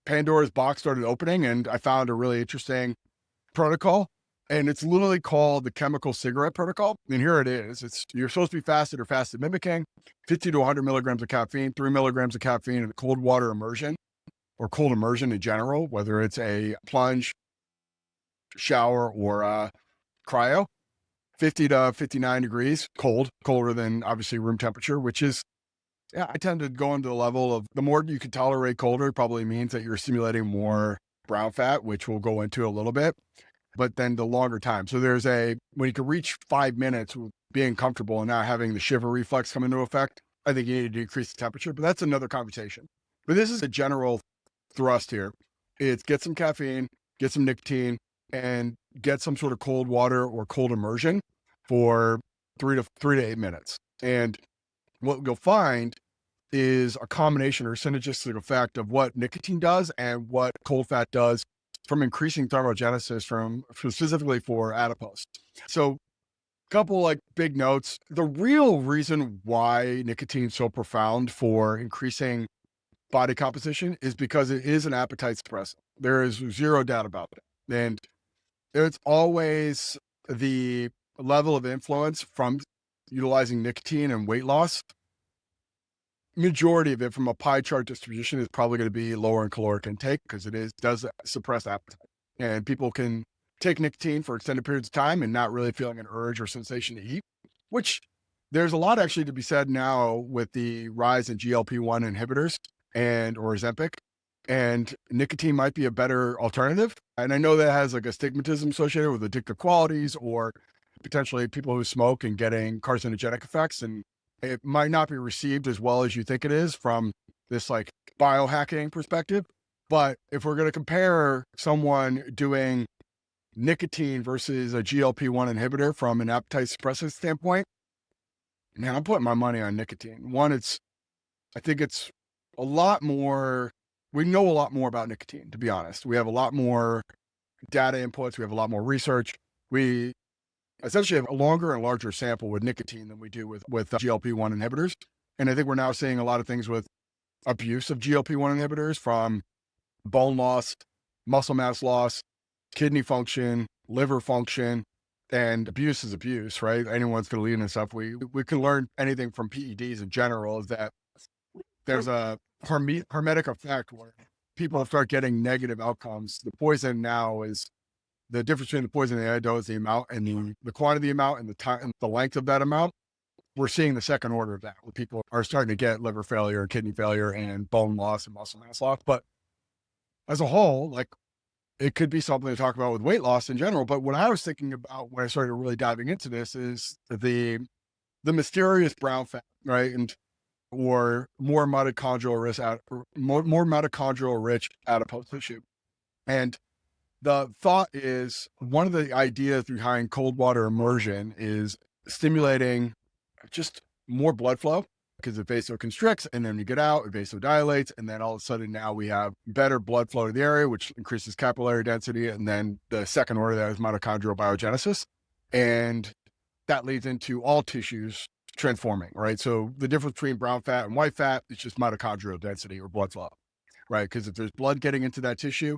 Pandora's box started opening and I found a really interesting protocol. And it's literally called the chemical cigarette protocol. And here it is. You're supposed to be fasted or fasted mimicking, 50 to 100 milligrams of caffeine, 3 milligrams of caffeine, and cold water immersion or cold immersion in general, whether it's a plunge, shower, or cryo, 50 to 59 degrees, colder than obviously room temperature, which is, yeah, I tend to go into the level of the more you can tolerate colder probably means that you're stimulating more brown fat, which we'll go into a little bit, but then the longer time. So when you can reach 5 minutes with being comfortable and not having the shiver reflex come into effect, I think you need to decrease the temperature, but that's another conversation. But this is a general thrust here. It's get some caffeine, get some nicotine, and get some sort of cold water or cold immersion for 3 to 8 minutes. And what you'll find is a combination or synergistic effect of what nicotine does and what cold fat does from increasing thermogenesis from specifically for adipose. So a couple like big notes. The real reason why nicotine is so profound for increasing body composition is because it is an appetite suppressant. There is zero doubt about it. And it's always the level of influence from utilizing nicotine and weight loss. Majority of it from a pie chart distribution is probably going to be lower in caloric intake because does suppress appetite. And people can take nicotine for extended periods of time and not really feeling an urge or sensation to eat, which there's a lot actually to be said now with the rise in GLP-1 inhibitors or Ozempic, and nicotine might be a better alternative. And I know that has like a stigmatism associated with addictive qualities or potentially people who smoke and getting carcinogenic effects. And it might not be received as well as you think it is from this like biohacking perspective. But if we're going to compare someone doing nicotine versus a GLP-1 inhibitor from an appetite suppressant standpoint, man, I'm putting my money on nicotine. I think it's a lot more, we know a lot more about nicotine, to be honest. We have a lot more data inputs. We have a lot more research. We essentially have a longer and larger sample with nicotine than we do with GLP-1 inhibitors. And I think we're now seeing a lot of things with abuse of GLP-1 inhibitors, from bone loss, muscle mass loss, kidney function, liver function, and abuse is abuse, right? Anyone's going to lead in stuff. We can learn anything from PEDs in general is that there's a hermetic effect where people start getting negative outcomes. The poison now is the difference between the poison and the antidote is the amount and the quantity amount and the time and the length of that amount. We're seeing the second order of that, where people are starting to get liver failure, kidney failure, and bone loss and muscle mass loss. But as a whole, like, it could be something to talk about with weight loss in general. But what I was thinking about when I started really diving into this is the mysterious brown fat, right? Or more mitochondrial rich adipose tissue. And the thought is, one of the ideas behind cold water immersion is stimulating just more blood flow, because it vasoconstricts and then you get out, it vasodilates, and then all of a sudden now we have better blood flow to the area, which increases capillary density. And then the second order of that is mitochondrial biogenesis. And that leads into all tissues transforming, right? So the difference between brown fat and white fat is just mitochondrial density or blood flow, right? Because if there's blood getting into that tissue,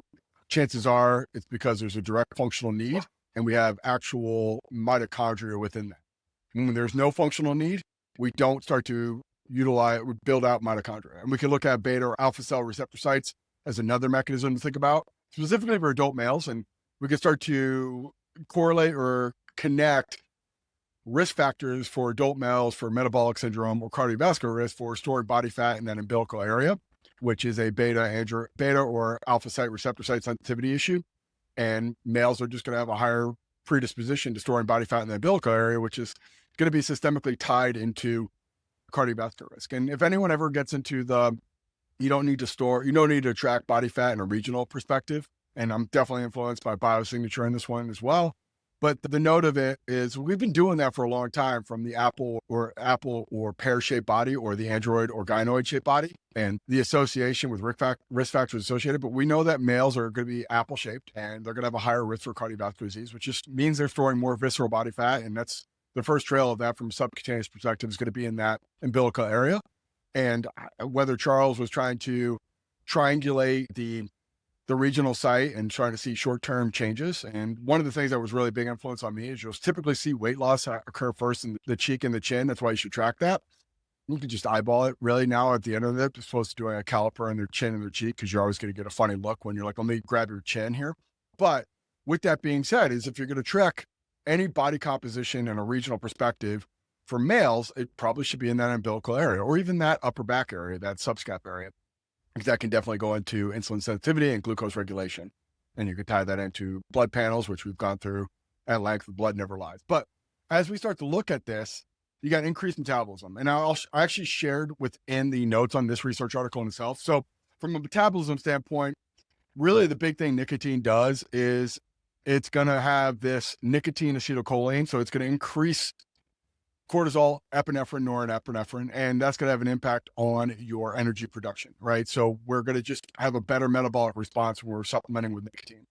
chances are it's because there's a direct functional need and we have actual mitochondria within that. And when there's no functional need, we don't start to build out mitochondria. And we can look at beta or alpha cell receptor sites as another mechanism to think about, specifically for adult males. And we can start to correlate or connect risk factors for adult males for metabolic syndrome or cardiovascular risk for stored body fat in that umbilical area, which is a beta or alpha site receptor site sensitivity issue. And males are just going to have a higher predisposition to storing body fat in the umbilical area, which is going to be systemically tied into cardiovascular risk. And if anyone ever gets into you don't need to track body fat in a regional perspective. And I'm definitely influenced by biosignature in this one as well. But the note of it is we've been doing that for a long time, from the apple or pear-shaped body or the android or gynoid-shaped body, and the association with risk factors associated. But we know that males are going to be apple-shaped and they're going to have a higher risk for cardiovascular disease, which just means they're storing more visceral body fat. And that's the first trail of that from a subcutaneous perspective is going to be in that umbilical area. And whether Charles was trying to triangulate the regional site and trying to see short-term changes. And one of the things that was really big influence on me is you'll typically see weight loss occur first in the cheek and the chin. That's why you should track that. You can just eyeball it. Really, now at the end of it, as opposed to doing a caliper in their chin and their cheek, because you're always going to get a funny look when you're like, let me grab your chin here. But with that being said, is if you're going to track any body composition in a regional perspective for males, it probably should be in that umbilical area or even that upper back area, that subscap area. Because that can definitely go into insulin sensitivity and glucose regulation. And you could tie that into blood panels, which we've gone through at length. The blood never lies. But as we start to look at this, you got increased metabolism. And I actually shared within the notes on this research article in itself. So from a metabolism standpoint, really the big thing nicotine does is it's going to have this nicotine acetylcholine. So it's going to increase cortisol, epinephrine, norepinephrine, and that's going to have an impact on your energy production, right? So we're going to just have a better metabolic response when we're supplementing with nicotine.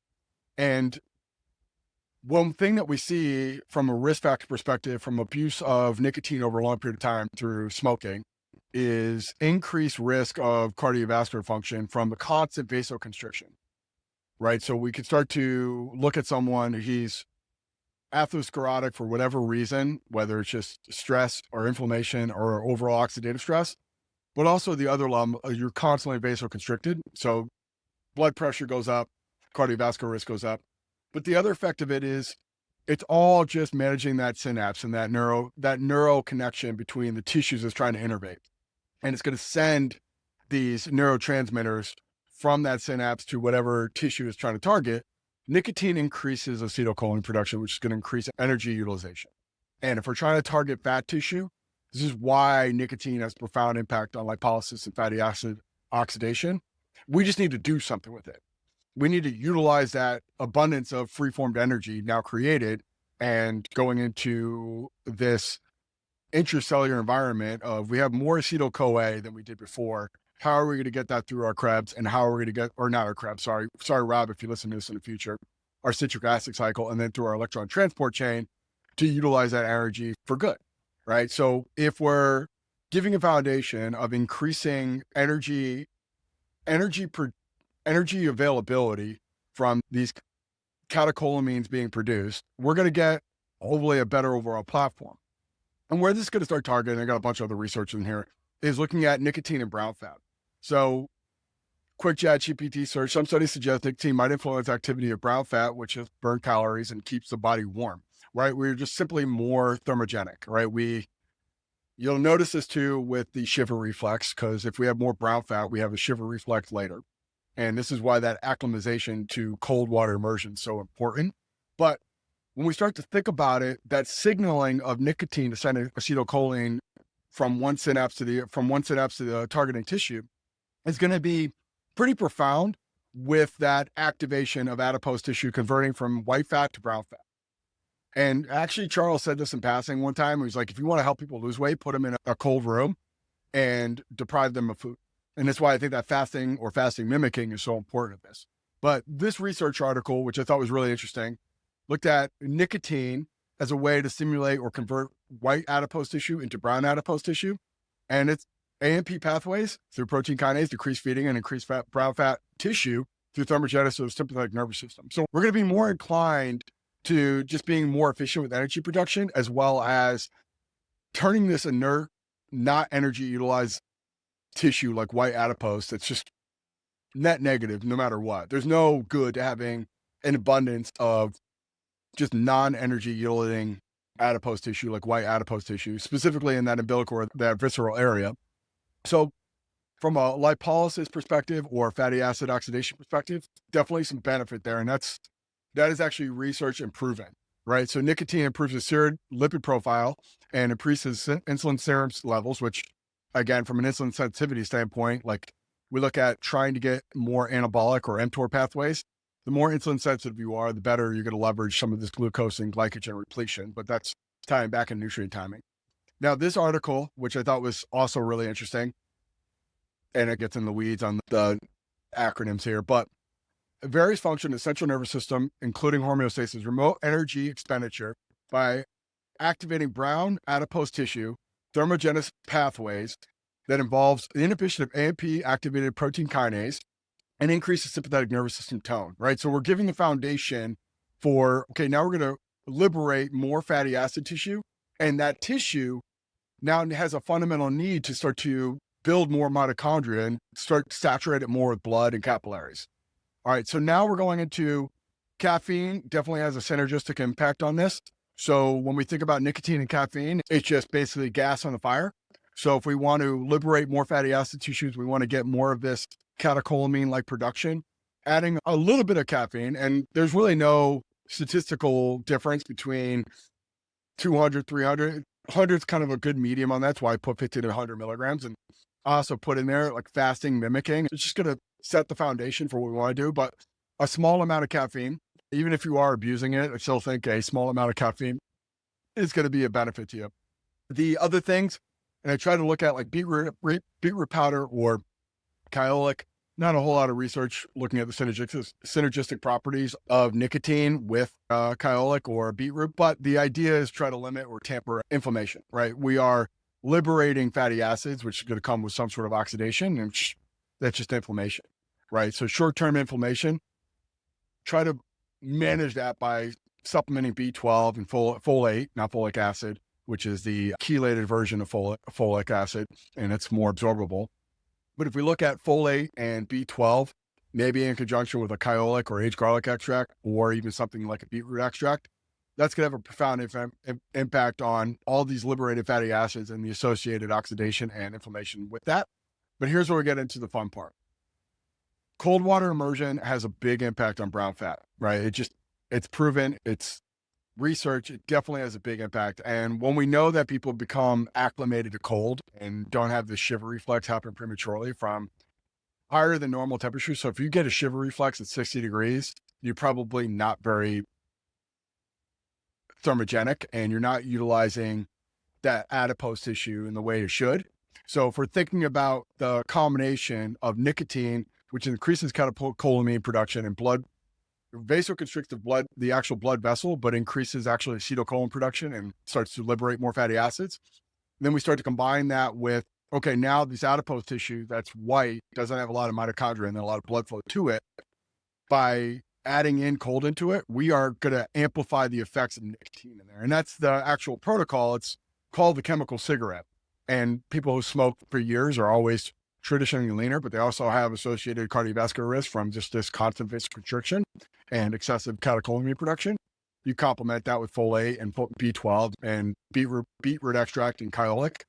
And one thing that we see from a risk factor perspective, from abuse of nicotine over a long period of time through smoking, is increased risk of cardiovascular function from the constant vasoconstriction, right? So we could start to look at someone, he's atherosclerotic for whatever reason, whether it's just stress or inflammation or overall oxidative stress, but also the other lump, you're constantly vasoconstricted. So blood pressure goes up, cardiovascular risk goes up. But the other effect of it is it's all just managing that synapse and that neuro connection between the tissues that's trying to innervate. And it's going to send these neurotransmitters from that synapse to whatever tissue is trying to target. Nicotine increases acetylcholine production, which is going to increase energy utilization. And if we're trying to target fat tissue, this is why nicotine has profound impact on lipolysis and fatty acid oxidation. We just need to do something with it. We need to utilize that abundance of free-formed energy now created and going into this intracellular environment of we have more acetyl-CoA than we did before. How are we going to get that through our Krebs, and how are we going to get, or not our Krebs, sorry, Rob, if you listen to this in the future, our citric acid cycle, and then through our electron transport chain to utilize that energy for good, right? So if we're giving a foundation of increasing energy availability from these catecholamines being produced, we're going to get hopefully a better overall platform. And where this is going to start targeting, I got a bunch of other research in here, is looking at nicotine and brown fat. So quick ChatGPT search, some studies suggest nicotine might influence activity of brown fat, which is burn calories and keeps the body warm, right? We're just simply more thermogenic, right? You'll notice this too with the shiver reflex, because if we have more brown fat, we have a shiver reflex later. And this is why that acclimatization to cold water immersion is so important. But when we start to think about it, that signaling of nicotine to send acetylcholine from one synapse to the targeting tissue is going to be pretty profound with that activation of adipose tissue converting from white fat to brown fat. And actually, Charles said this in passing one time. He was like, if you want to help people lose weight, put them in a cold room and deprive them of food. And that's why I think that fasting or fasting mimicking is so important in this. But this research article, which I thought was really interesting, looked at nicotine as a way to stimulate or convert white adipose tissue into brown adipose tissue. And it's AMP pathways through protein kinase, decrease feeding, and increase brown fat tissue through thermogenesis of the sympathetic nervous system. So we're going to be more inclined to just being more efficient with energy production, as well as turning this inert, not energy utilized tissue like white adipose that's just net negative no matter what. There's no good to having an abundance of just non-energy yielding adipose tissue like white adipose tissue, specifically in that umbilical or that visceral area. So from a lipolysis perspective or fatty acid oxidation perspective, definitely some benefit there. And that is actually research and proven, right? So nicotine improves the serum lipid profile and increases insulin serum levels, which again, from an insulin sensitivity standpoint, like we look at trying to get more anabolic or mTOR pathways. The more insulin sensitive you are, the better you're going to leverage some of this glucose and glycogen repletion, but that's tying back in nutrient timing. Now, this article, which I thought was also really interesting, and it gets in the weeds on the acronyms here, but various function of the central nervous system, including homeostasis, remote energy expenditure by activating brown adipose tissue, thermogenesis pathways that involves the inhibition of AMP activated protein kinase and increase the sympathetic nervous system tone, right? So we're giving the foundation for, okay, now we're going to liberate more fatty acid tissue. And that tissue now has a fundamental need to start to build more mitochondria and start to saturate it more with blood and capillaries. All right. So now we're going into caffeine, definitely has a synergistic impact on this. So when we think about nicotine and caffeine, it's just basically gas on the fire. So if we want to liberate more fatty acid tissues, we want to get more of this catecholamine-like production, adding a little bit of caffeine, and there's really no statistical difference between 200, 300. 100 is kind of a good medium on that. That's why I put 50 to 100 milligrams. And I also put in there like fasting mimicking. It's just going to set the foundation for what we want to do. But a small amount of caffeine, even if you are abusing it, I still think a small amount of caffeine is going to be a benefit to you. The other things, and I try to look at like beetroot powder or kyolic. Not a whole lot of research looking at the synergistic properties of nicotine with kyolic or beetroot, but the idea is try to limit or tamper inflammation, right? We are liberating fatty acids, which is going to come with some sort of oxidation, and that's just inflammation, right? So short-term inflammation, try to manage that by supplementing B12 and folate, not folic acid, which is the chelated version of folic acid, and it's more absorbable. But if we look at folate and B12, maybe in conjunction with a kyolic or aged garlic extract, or even something like a beetroot extract, that's going to have a profound impact on all these liberated fatty acids and the associated oxidation and inflammation with that. But here's where we get into the fun part. Cold water immersion has a big impact on brown fat, right? It's proven, it's research, it definitely has a big impact. And when we know that people become acclimated to cold and don't have the shiver reflex happen prematurely from higher than normal temperatures. So if you get a shiver reflex at 60 degrees, you're probably not very thermogenic and you're not utilizing that adipose tissue in the way it should. So if we're thinking about the combination of nicotine, which increases catecholamine production and blood, vasoconstricts the blood, the actual blood vessel, but increases actually acetylcholine production and starts to liberate more fatty acids. And then we start to combine that with, okay, now this adipose tissue that's white doesn't have a lot of mitochondria and a lot of blood flow to it. By adding in cold into it, we are going to amplify the effects of nicotine in there. And that's the actual protocol. It's called the chemical cigarette. And people who smoke for years are always traditionally leaner, but they also have associated cardiovascular risk from just this constant vasoconstriction and excessive catecholamine production. You complement that with folate and B12 and beetroot extract and kyolic.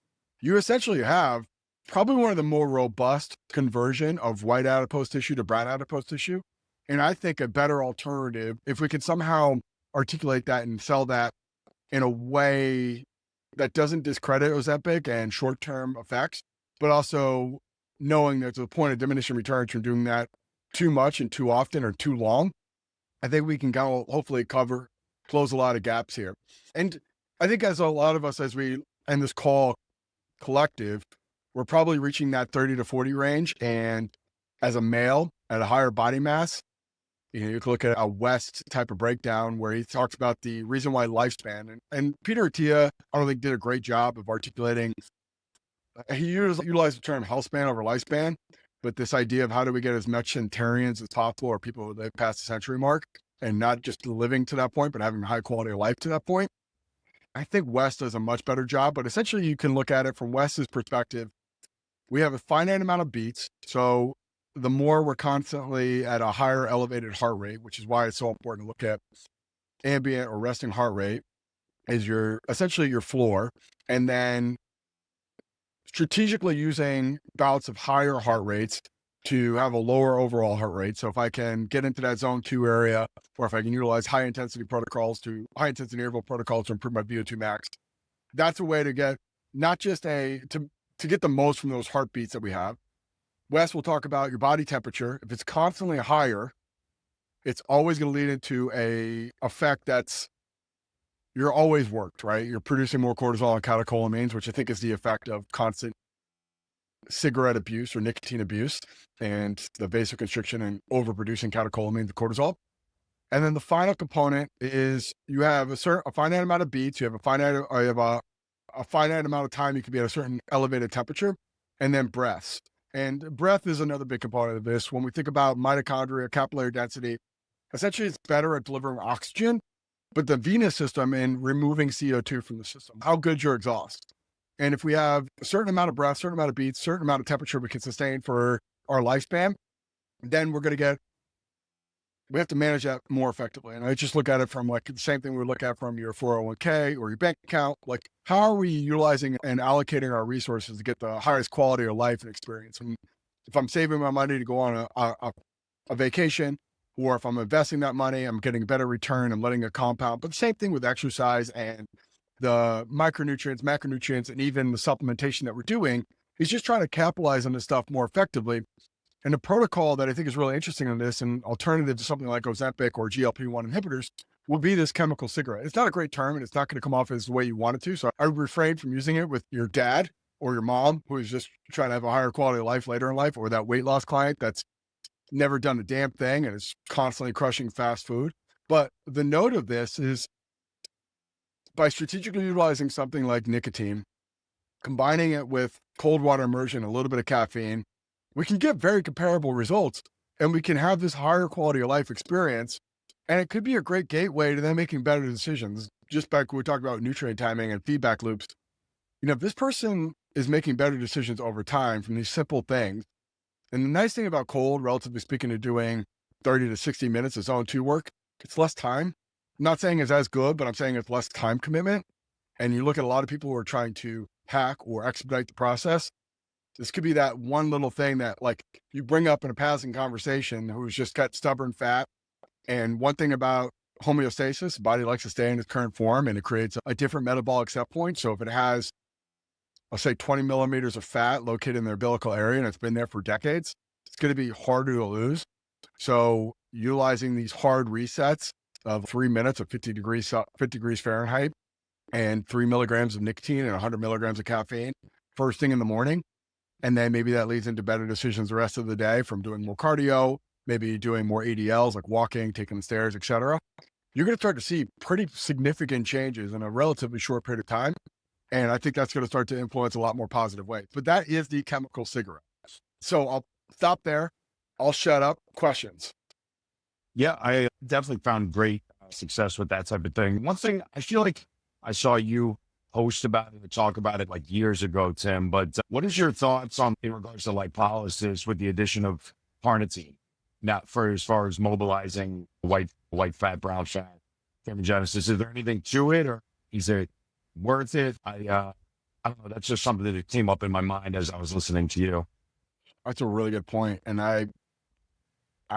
You essentially have probably one of the more robust conversion of white adipose tissue to brown adipose tissue. And I think a better alternative, if we can somehow articulate that and sell that in a way that doesn't discredit Ozempic and short-term effects, but also knowing there's a point of diminishing returns from doing that too much and too often or too long, I think we can hopefully close a lot of gaps here. And I think as a lot of us, as we end this call collective, we're probably reaching that 30 to 40 range. And as a male at a higher body mass, you can look at a West type of breakdown where he talks about the reason why lifespan. And Peter Attia, I don't think did a great job of articulating. He utilized the term health span over lifespan, but this idea of how do we get as much centenarians as possible or people who live past the century mark and not just living to that point, but having a high quality of life to that point. I think West does a much better job, but essentially you can look at it from West's perspective. We have a finite amount of beats. So the more we're constantly at a higher elevated heart rate, which is why it's so important to look at ambient or resting heart rate, is essentially your floor. And then strategically using bouts of higher heart rates to have a lower overall heart rate. So if I can get into that zone 2 area, or if I can utilize high intensity interval protocols to improve my VO2 max, that's a way to get not just to get the most from those heartbeats that we have. Wes will talk about your body temperature. If it's constantly higher, it's always going to lead into a effect that's you're always worked, right? You're producing more cortisol and catecholamines, which I think is the effect of constant cigarette abuse or nicotine abuse and the vasoconstriction and overproducing catecholamines and cortisol. And then the final component is you have a finite amount of beats. You have a finite amount of time you can be at a certain elevated temperature, and then breaths. And breath is another big component of this. When we think about mitochondria, capillary density, essentially it's better at delivering oxygen, but the venous system and removing CO2 from the system. How good's your exhaust? And if we have a certain amount of breath, certain amount of beats, certain amount of temperature we can sustain for our lifespan, then we're going to get, we have to manage that more effectively. And I just look at it from like the same thing we would look at from your 401k or your bank account. Like, how are we utilizing and allocating our resources to get the highest quality of life and experience? And if I'm saving my money to go on a vacation, or if I'm investing that money, I'm getting a better return, I'm letting it compound. But the same thing with exercise and the micronutrients, macronutrients, and even the supplementation that we're doing is just trying to capitalize on this stuff more effectively. And the protocol that I think is really interesting on this, and alternative to something like Ozempic or GLP-1 inhibitors, will be this chemical cigarette. It's not a great term, and it's not going to come off as the way you want it to. So I would refrain from using it with your dad or your mom, who is just trying to have a higher quality of life later in life, or that weight loss client that's never done a damn thing and is constantly crushing fast food. But the note of this is, by strategically utilizing something like nicotine, combining it with cold water immersion, a little bit of caffeine, we can get very comparable results, and we can have this higher quality of life experience. And it could be a great gateway to then making better decisions. Just back when we talked about nutrient timing and feedback loops, if this person is making better decisions over time from these simple things. And the nice thing about cold, relatively speaking, to doing 30 to 60 minutes of zone 2 work, it's less time. I'm not saying it's as good, but I'm saying it's less time commitment. And you look at a lot of people who are trying to hack or expedite the process. This could be that one little thing that, like, you bring up in a passing conversation who's just got stubborn fat. And one thing about homeostasis, the body likes to stay in its current form, and it creates a different metabolic set point. So if it has, I'll say 20 millimeters of fat located in the umbilical area, and it's been there for decades, it's going to be harder to lose. So utilizing these hard resets of 3 minutes of 50 degrees Fahrenheit and 3 milligrams of nicotine and 100 milligrams of caffeine first thing in the morning. And then maybe that leads into better decisions the rest of the day from doing more cardio, maybe doing more ADLs like walking, taking the stairs, etc. You're going to start to see pretty significant changes in a relatively short period of time. And I think that's going to start to influence a lot more positive ways. But that is the chemical cigarette. So I'll stop there. I'll shut up. Questions? Yeah, I definitely found great success with that type of thing. One thing I feel like I saw you post about it or talk about it like years ago, Tim, but what is your thoughts on in regards to lipolysis with the addition of carnitine? Not for as far as mobilizing white fat, brown fat, thermogenesis. Is there anything to it, or is it worth it? I don't know. That's just something that came up in my mind as I was listening to you. That's a really good point. And I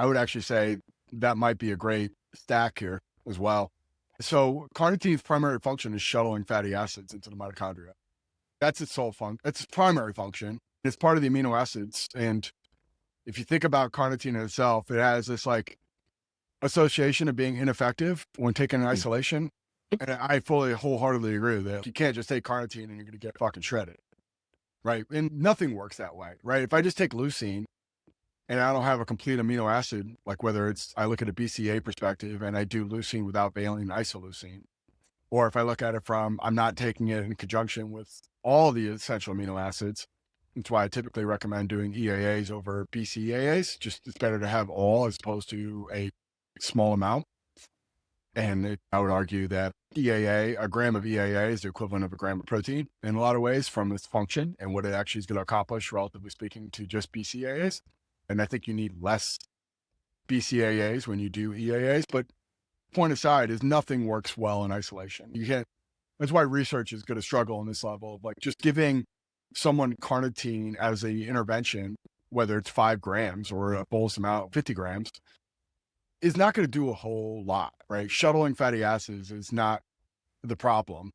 would actually say that might be a great stack here as well. So carnitine's primary function is shuttling fatty acids into the mitochondria. That's its sole function. It's its primary function. It's part of the amino acids. And if you think about carnitine in itself, it has this like association of being ineffective when taken in isolation. And I fully wholeheartedly agree with that. You can't just take carnitine and you're going to get fucking shredded. Right. And nothing works that way. Right. If I just take leucine and I don't have a complete amino acid, like whether it's, I look at a BCA perspective and I do leucine without valine isoleucine, or if I look at it from, I'm not taking it in conjunction with all the essential amino acids. That's why I typically recommend doing EAAs over BCAAs. Just it's better to have all as opposed to a small amount. And I would argue that a gram of EAA is the equivalent of a gram of protein in a lot of ways from its function and what it actually is going to accomplish, relatively speaking, to just BCAAs. And I think you need less BCAAs when you do EAAs. But point aside is nothing works well in isolation. You can't. That's why research is going to struggle on this level of like just giving someone carnitine as a intervention, whether it's 5 grams or a bolus amount, 50 grams, is not going to do a whole lot, right? Shuttling fatty acids is not the problem.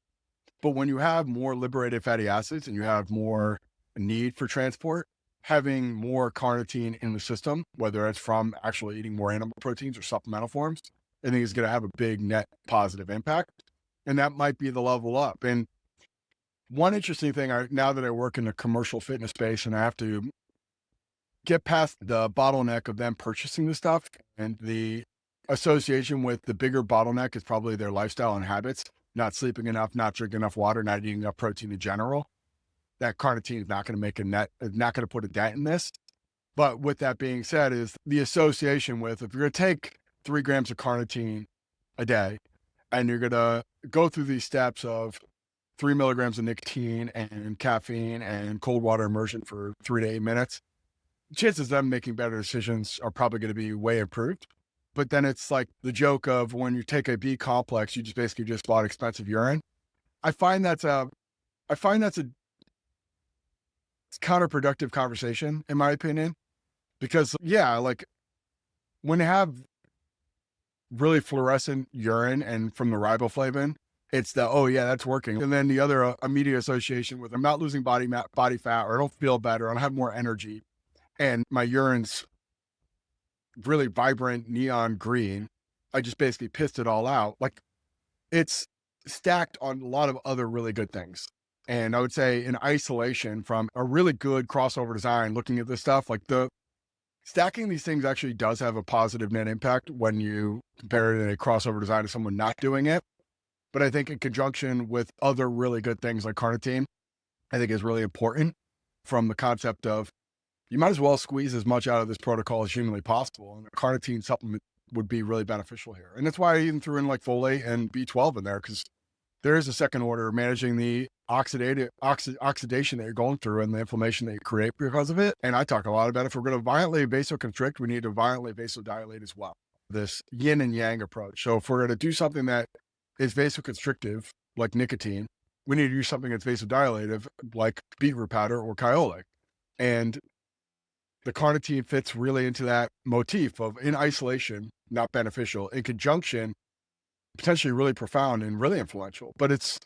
But when you have more liberated fatty acids and you have more need for transport, having more carnitine in the system, whether it's from actually eating more animal proteins or supplemental forms, I think is going to have a big net positive impact. And that might be the level up. And one interesting thing, now that I work in the commercial fitness space and I have to get past the bottleneck of them purchasing the stuff, and the association with the bigger bottleneck is probably their lifestyle and habits, not sleeping enough, not drinking enough water, not eating enough protein in general. that carnitine is not going to make a net, not going to put a dent in this. But with that being said, is the association with, if you're going to take 3 grams of carnitine a day and you're going to go through these steps of 3 milligrams of nicotine and caffeine and cold water immersion for 3 to 8 minutes, chances of them making better decisions are probably going to be way improved. But then it's like the joke of when you take a B complex, you just basically just bought expensive urine. I find that's a counterproductive conversation, in my opinion, because yeah, like when you have really fluorescent urine and from the riboflavin, it's the, oh yeah, that's working. And then the other immediate association with, I'm not losing body fat, or I don't feel better, I don't have more energy, and my urine's really vibrant neon green. I just basically pissed it all out. Like, it's stacked on a lot of other really good things. And I would say in isolation from a really good crossover design, looking at this stuff, like the stacking these things actually does have a positive net impact when you compare it in a crossover design to someone not doing it. But I think in conjunction with other really good things like carnitine, I think is really important, from the concept of you might as well squeeze as much out of this protocol as humanly possible. And a carnitine supplement would be really beneficial here. And that's why I even threw in like folate and B12 in there, because there is a second order managing the oxidation that you're going through and the inflammation that you create because of it. And I talk a lot about, if we're going to violently vasoconstrict, we need to violently vasodilate as well. This yin and yang approach. So if we're going to do something that is vasoconstrictive, like nicotine, we need to use something that's vasodilative, like beetroot powder or kyolic. And the carnitine fits really into that motif of, in isolation, not beneficial; in conjunction, potentially really profound and really influential. But it's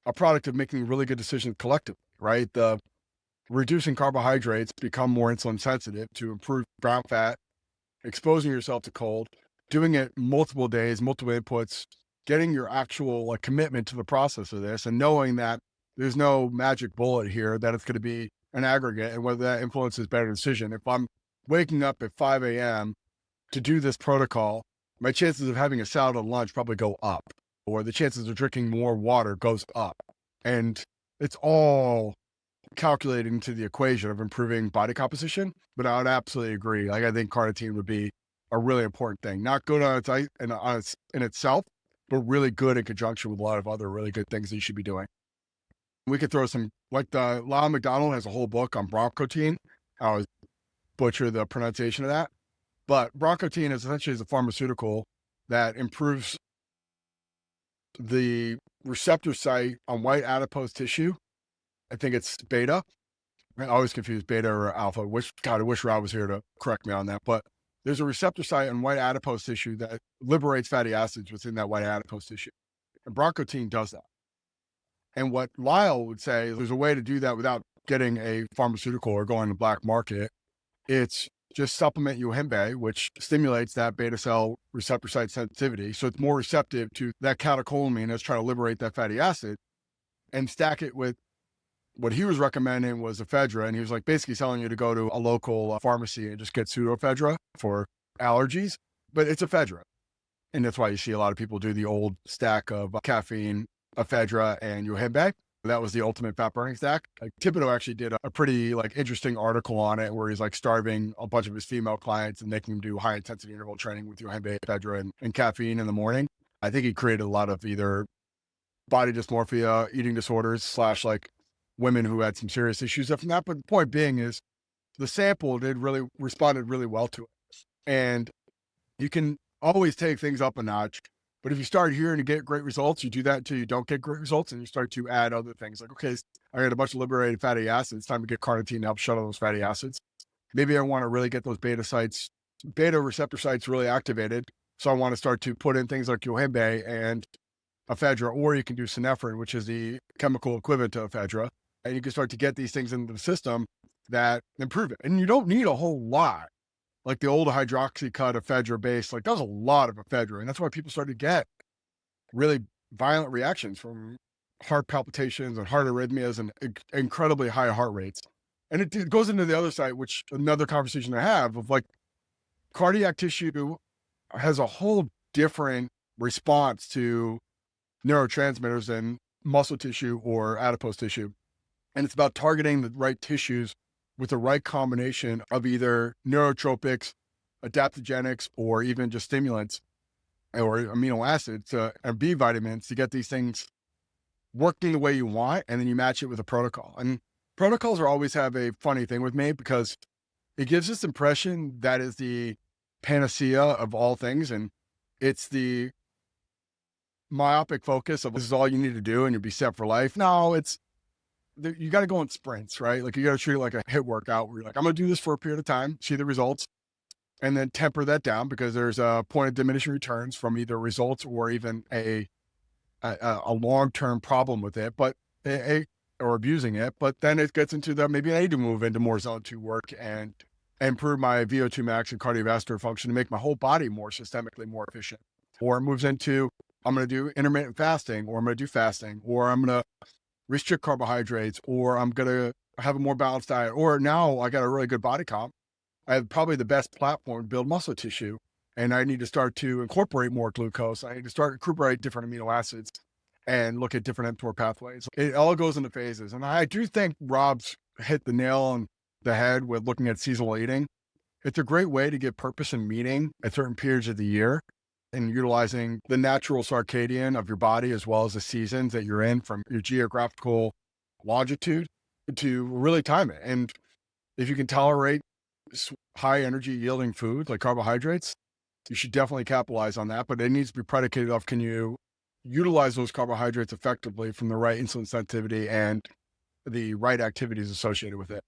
a product of making really good decisions collectively, right? The reducing carbohydrates, become more insulin sensitive to improve brown fat, exposing yourself to cold, doing it multiple days, multiple inputs, getting your actual like commitment to the process of this, and knowing that there's no magic bullet here, that it's going to be an aggregate, and whether that influences better decision. If I'm waking up at 5 a.m. to do this protocol, my chances of having a salad at lunch probably go up, or the chances of drinking more water goes up. And it's all calculated into the equation of improving body composition. But I would absolutely agree. Like, I think carnitine would be a really important thing, not good on in itself, but really good in conjunction with a lot of other really good things that you should be doing. We could throw some, like the Lyle McDonald has a whole book on bronchotine. I always butcher the pronunciation of that. But bronchotine is essentially a pharmaceutical that improves the receptor site on white adipose tissue. I think it's beta. I always confuse beta or alpha. I wish Rob was here to correct me on that. But there's a receptor site on white adipose tissue that liberates fatty acids within that white adipose tissue. And bronchotine does that. And what Lyle would say is there's a way to do that without getting a pharmaceutical or going to the black market. It's just supplement yohimbe, which stimulates that beta cell receptor site sensitivity. So it's more receptive to that catecholamine that's trying to liberate that fatty acid, and stack it with what he was recommending was ephedra. And he was like basically telling you to go to a local pharmacy and just get pseudoephedra for allergies, but it's ephedra. And that's why you see a lot of people do the old stack of caffeine, ephedra, and yohimbe. That was the ultimate fat burning stack. Like, Thibodeau actually did a pretty like interesting article on it, where he's like starving a bunch of his female clients and making them do high intensity interval training with yohimbe, ephedra, and caffeine in the morning. I think he created a lot of either body dysmorphia, eating disorders, / like women who had some serious issues from that. But the point being is the sample responded really well to it. And you can always take things up a notch. But if you start here and you get great results, you do that until you don't get great results, and you start to add other things. Like, okay, I got a bunch of liberated fatty acids. It's time to get carnitine to help shut all those fatty acids. Maybe I want to really get those beta receptor sites really activated. So I want to start to put in things like yohimbe and ephedra, or you can do synephrine, which is the chemical equivalent to ephedra. And you can start to get these things into the system that improve it. And you don't need a whole lot. Like the old hydroxycut ephedra base, like does a lot of ephedra. And that's why people started to get really violent reactions from heart palpitations and heart arrhythmias and incredibly high heart rates. And it goes into the other side, which another conversation I have of like cardiac tissue has a whole different response to neurotransmitters than muscle tissue or adipose tissue. And it's about targeting the right tissues with the right combination of either neurotropics, adaptogenics, or even just stimulants or amino acids and B vitamins to get these things working the way you want. And then you match it with a protocol. And protocols are always have a funny thing with me because it gives this impression that is the panacea of all things. And it's the myopic focus of this is all you need to do and you'll be set for life. No, you got to go in sprints, right? Like you got to treat it like a hit workout where you're like, I'm going to do this for a period of time, see the results, and then temper that down because there's a point of diminishing returns from either results or even a long-term problem with it, but or abusing it. But then it gets into maybe I need to move into more zone 2 work and improve my VO2 max and cardiovascular function to make my whole body more systemically more efficient. Or it moves into, I'm going to do intermittent fasting, or I'm going to do fasting, or I'm going to restrict carbohydrates, or I'm going to have a more balanced diet, or now I got a really good body comp. I have probably the best platform to build muscle tissue, and I need to start to incorporate more glucose. I need to start incorporate different amino acids and look at different mTOR pathways. It all goes into phases. And I do think Rob's hit the nail on the head with looking at seasonal eating. It's a great way to get purpose in meeting at certain periods of the year and utilizing the natural circadian of your body as well as the seasons that you're in from your geographical longitude to really time it. And if you can tolerate high energy yielding food like carbohydrates, you should definitely capitalize on that. But it needs to be predicated off, can you utilize those carbohydrates effectively from the right insulin sensitivity and the right activities associated with it?